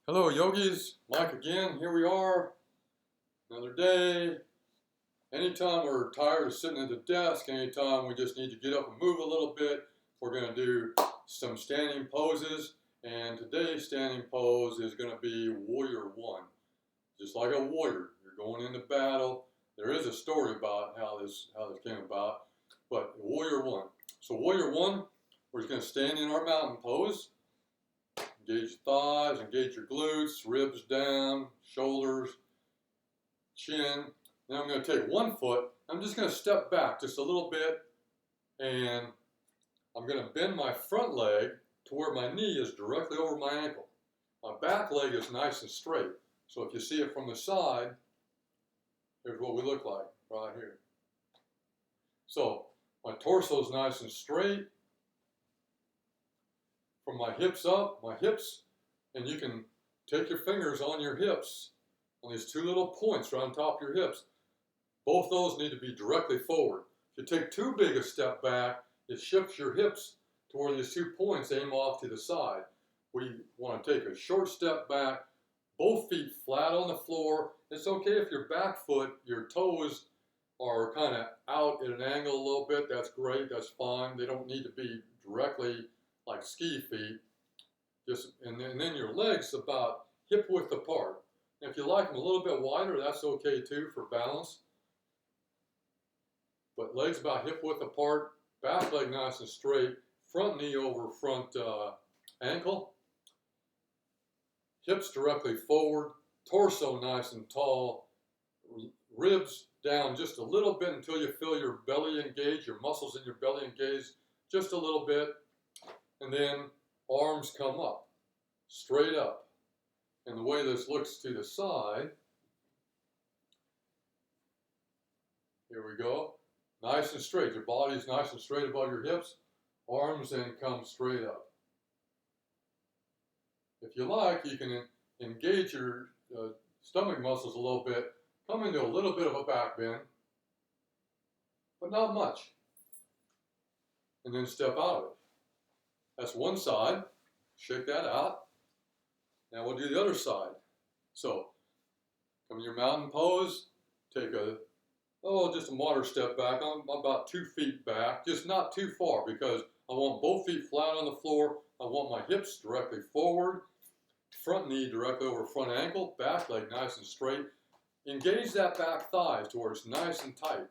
Hello yogis, Mike again. Here we are, another day. Anytime we're tired of sitting at the desk, anytime we just need to get up and move a little bit, we're going to do some standing poses. And today's standing pose is going to be Warrior One. Just like a warrior, you're going into battle. There is a story about how this came about, but Warrior One. So Warrior One, we're just going to stand in our mountain pose. Engage your thighs, engage your glutes, ribs down, shoulders, chin. Then I'm going to take one foot. I'm just going to step back just a little bit, and I'm going to bend my front leg to where my knee is directly over my ankle. My back leg is nice and straight. So if you see it from the side, here's what we look like right here. So my torso is nice and straight. From my hips up, and you can take your fingers on your hips, on these two little points right on top of your hips. Both those need to be directly forward. If you take too big a step back, it shifts your hips to where these 2 points aim off to the side. We want to take a short step back, both feet flat on the floor. It's okay if your back foot, your toes are kind of out at an angle a little bit. That's great, that's fine. They don't need to be directly like ski feet, and then your legs about hip width apart. And if you like them a little bit wider, that's okay too for balance. But legs about hip width apart, back leg nice and straight, front knee over front ankle, hips directly forward, torso nice and tall, ribs down just a little bit until you feel your belly engage, your muscles in your belly engage just a little bit. And then arms come up, straight up. And the way this looks to the side, here we go, nice and straight. Your body's nice and straight above your hips. Arms then come straight up. If you like, you can engage your stomach muscles a little bit, come into a little bit of a back bend, but not much. And then step out of it. That's one side. Shake that out. Now we'll do the other side. So come to your mountain pose. Take just a moderate step back. I'm about 2 feet back, just not too far, because I want both feet flat on the floor. I want my hips directly forward, front knee directly over front ankle, back leg nice and straight. Engage that back thigh to where it's nice and tight.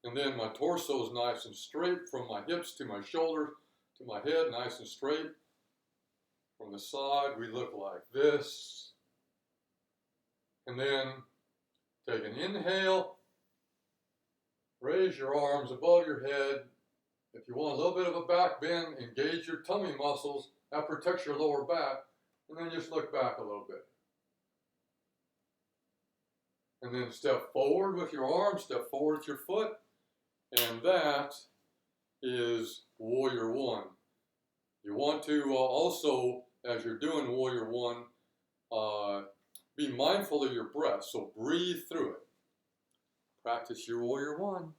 And then my torso is nice and straight from my hips to my shoulders, to my head, nice and straight. From the side, we look like this. And then take an inhale. Raise your arms above your head. If you want a little bit of a back bend, engage your tummy muscles. That protects your lower back. And then just look back a little bit. And then step forward with your arm, step forward with your foot. And that is Warrior One. You want to also, as you're doing Warrior One, be mindful of your breath. So breathe through it. Practice your Warrior One.